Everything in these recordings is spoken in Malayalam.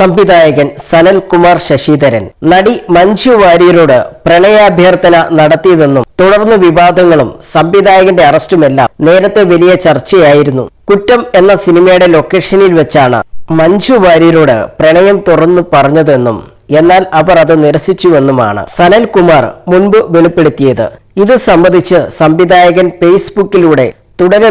സംവിധായകൻ സനൽകുമാർ ശശിധരൻ നടി മഞ്ജു വാര്യരോട് പ്രണയാഭ്യർത്ഥന നടത്തിയതെന്നും തുടർന്ന് വിവാദങ്ങളും സംവിധായകന്റെ അറസ്റ്റുമെല്ലാം നേരത്തെ വലിയ ചർച്ചയായിരുന്നു. കുറ്റം എന്ന സിനിമയുടെ ലൊക്കേഷനിൽ വെച്ചാണ് മഞ്ജു വാര്യരോട് പ്രണയം തുറന്നു പറഞ്ഞതെന്നും എന്നാൽ അവർ അത് നിരസിച്ചുവെന്നുമാണ് സനൽകുമാർ മുൻപ് വെളിപ്പെടുത്തിയത്. ഇത് സംബന്ധിച്ച് സംവിധായകൻ ഫേസ്ബുക്കിലൂടെ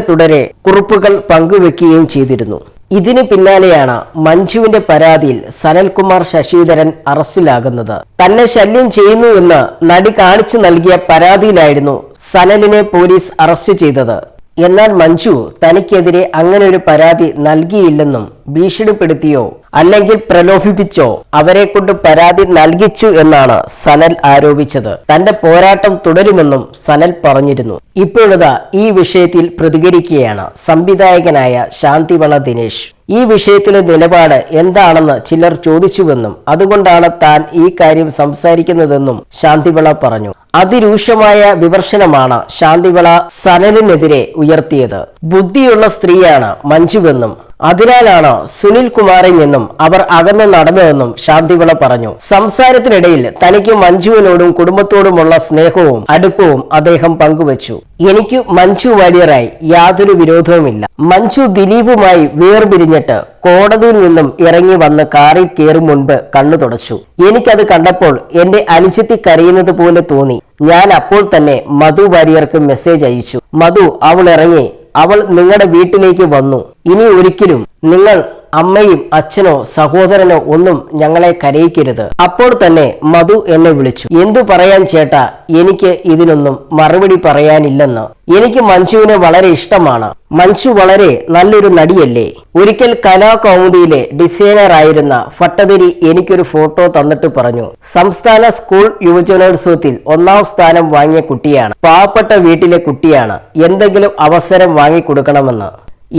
തുടരെ കുറിപ്പുകൾ പങ്കുവെക്കുകയും ചെയ്തിരുന്നു. ഇതിന് പിന്നാലെയാണ് മഞ്ജുവിന്റെ പരാതിയിൽ സനൽകുമാർ ശശിധരൻ അറസ്റ്റിലാകുന്നത്. തന്നെ ശല്യം ചെയ്യുന്നുവെന്ന് നടി കാണിച്ചു നൽകിയ പരാതിയിലായിരുന്നു സനലിനെ പോലീസ് അറസ്റ്റ് ചെയ്തത്. എന്നാൽ മഞ്ജു തനിക്കെതിരെ അങ്ങനെ ഒരു പരാതി നൽകിയില്ലെന്നും ഭീഷണിപ്പെടുത്തിയോ അല്ലെങ്കിൽ പ്രലോഭിപ്പിച്ചോ അവരെ കൊണ്ട് പരാതി നൽകിച്ചു എന്നാണ് സനൽ ആരോപിച്ചത്. തന്റെ പോരാട്ടം തുടരുമെന്നും സനൽ പറഞ്ഞിരുന്നു. ഇപ്പോഴതാ ഈ വിഷയത്തിൽ പ്രതികരിക്കുകയാണ് സംവിധായകനായ ശാന്തിവള ദിനേശ്. ഈ വിഷയത്തിലെ നിലപാട് എന്താണെന്ന് ചിലർ ചോദിച്ചുവെന്നും അതുകൊണ്ടാണ് താൻ ഈ കാര്യം സംസാരിക്കുന്നതെന്നും ശാന്തിവള പറഞ്ഞു. അതിരൂക്ഷമായ വിമർശനമാണ് ശാന്തിവള സനലിനെതിരെ ഉയർത്തിയത്. ബുദ്ധിയുള്ള സ്ത്രീയാണ് മഞ്ജുവെന്നും അതിനാലാണ് സുനിൽ കുമാറിൽ നിന്നും അവർ അകന്നു നടന്നതെന്നും ശാന്തിവള പറഞ്ഞു. സംസാരത്തിനിടയിൽ തനിക്ക് മഞ്ജുവിനോടും കുടുംബത്തോടുമുള്ള സ്നേഹവും അടുപ്പവും അദ്ദേഹം പങ്കുവച്ചു. എനിക്ക് മഞ്ജു വാര്യറായി യാതൊരു വിരോധവുമില്ല. മഞ്ജു ദിലീപുമായി വേർപിരിഞ്ഞിട്ട് കോടതിയിൽ നിന്നും ഇറങ്ങി വന്ന് കാറിൽ കയറും മുൻപ് കണ്ണു തുടച്ചു. എനിക്കത് കണ്ടപ്പോൾ എന്റെ അനുജത്തി കരയുന്നത് പോലെ തോന്നി. ഞാൻ അപ്പോൾ തന്നെ മധു വാര്യർക്ക് മെസ്സേജ് അയച്ചു. മധു, അവൾ ഇറങ്ങി, അവൾ നിങ്ങളുടെ വീട്ടിലേക്ക് വന്നു. ഇനി ഒരിക്കലും നിങ്ങൾ അമ്മയും അച്ഛനോ സഹോദരനോ ഒന്നും ഞങ്ങളെ കരയിക്കരുത്. അപ്പോൾ തന്നെ മധു എന്നെ വിളിച്ചു. എന്തു പറയാൻ ചേട്ടാ, എനിക്ക് ഇതിനൊന്നും മറുപടി പറയാനില്ലെന്ന്. എനിക്ക് മഞ്ജുവിനെ വളരെ ഇഷ്ടമാണ്. മഞ്ജു വളരെ നല്ലൊരു നടിയല്ലേ. ഒരിക്കൽ കലാകൗമുദിയിലെ ഡിസൈനർ ആയിരുന്ന ഭട്ടതിരി എനിക്കൊരു ഫോട്ടോ തന്നിട്ട് പറഞ്ഞു, സംസ്ഥാന സ്കൂൾ യുവജനോത്സവത്തിൽ 1ാം സ്ഥാനം വാങ്ങിയ കുട്ടിയാണ്. പാവപ്പെട്ട വീട്ടിലെ കുട്ടിയാണ്. എന്തെങ്കിലും അവസരം വാങ്ങിക്കൊടുക്കണമെന്ന്.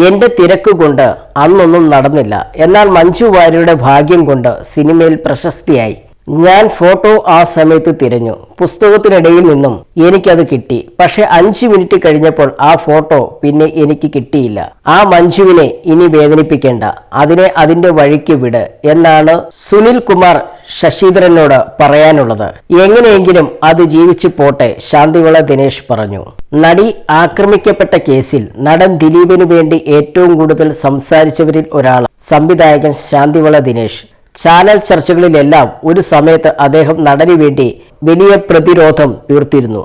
എന്റെ തിരക്ക് കൊണ്ട് അന്നൊന്നും നടന്നില്ല. എന്നാൽ മഞ്ജു വാര്യരുടെ ഭാഗ്യം കൊണ്ട് സിനിമയിൽ പ്രശസ്തിയായി. ഞാൻ ഫോട്ടോ ആ സമയത്ത് തിരഞ്ഞു. പുസ്തകത്തിനിടയിൽ നിന്നും എനിക്കത് കിട്ടി. പക്ഷെ 5 മിനിറ്റ് കഴിഞ്ഞപ്പോൾ ആ ഫോട്ടോ പിന്നെ എനിക്ക് കിട്ടിയില്ല. ആ മഞ്ജുവിനെ ഇനി വേദനിപ്പിക്കേണ്ട, അതിനെ അതിന്റെ വഴിക്ക് വിട് എന്നാണ് സുനിൽ കുമാർ ശശിധരനോട് പറയാനുള്ളത്. എങ്ങനെയെങ്കിലും അത് ജീവിച്ചു പോട്ടെ, ശാന്തിവള ദിനേശ് പറഞ്ഞു. നടി ആക്രമിക്കപ്പെട്ട കേസിൽ നടൻ ദിലീപിനു വേണ്ടി ഏറ്റവും കൂടുതൽ സംസാരിച്ചവരിൽ ഒരാൾ സംവിധായകൻ ശാന്തിവള ദിനേശ്. ചാനൽ ചർച്ചകളിലെല്ലാം ഒരു സമയത്ത് അദ്ദേഹം നടനു വേണ്ടി വലിയ പ്രതിരോധം തീർത്തിരുന്നു.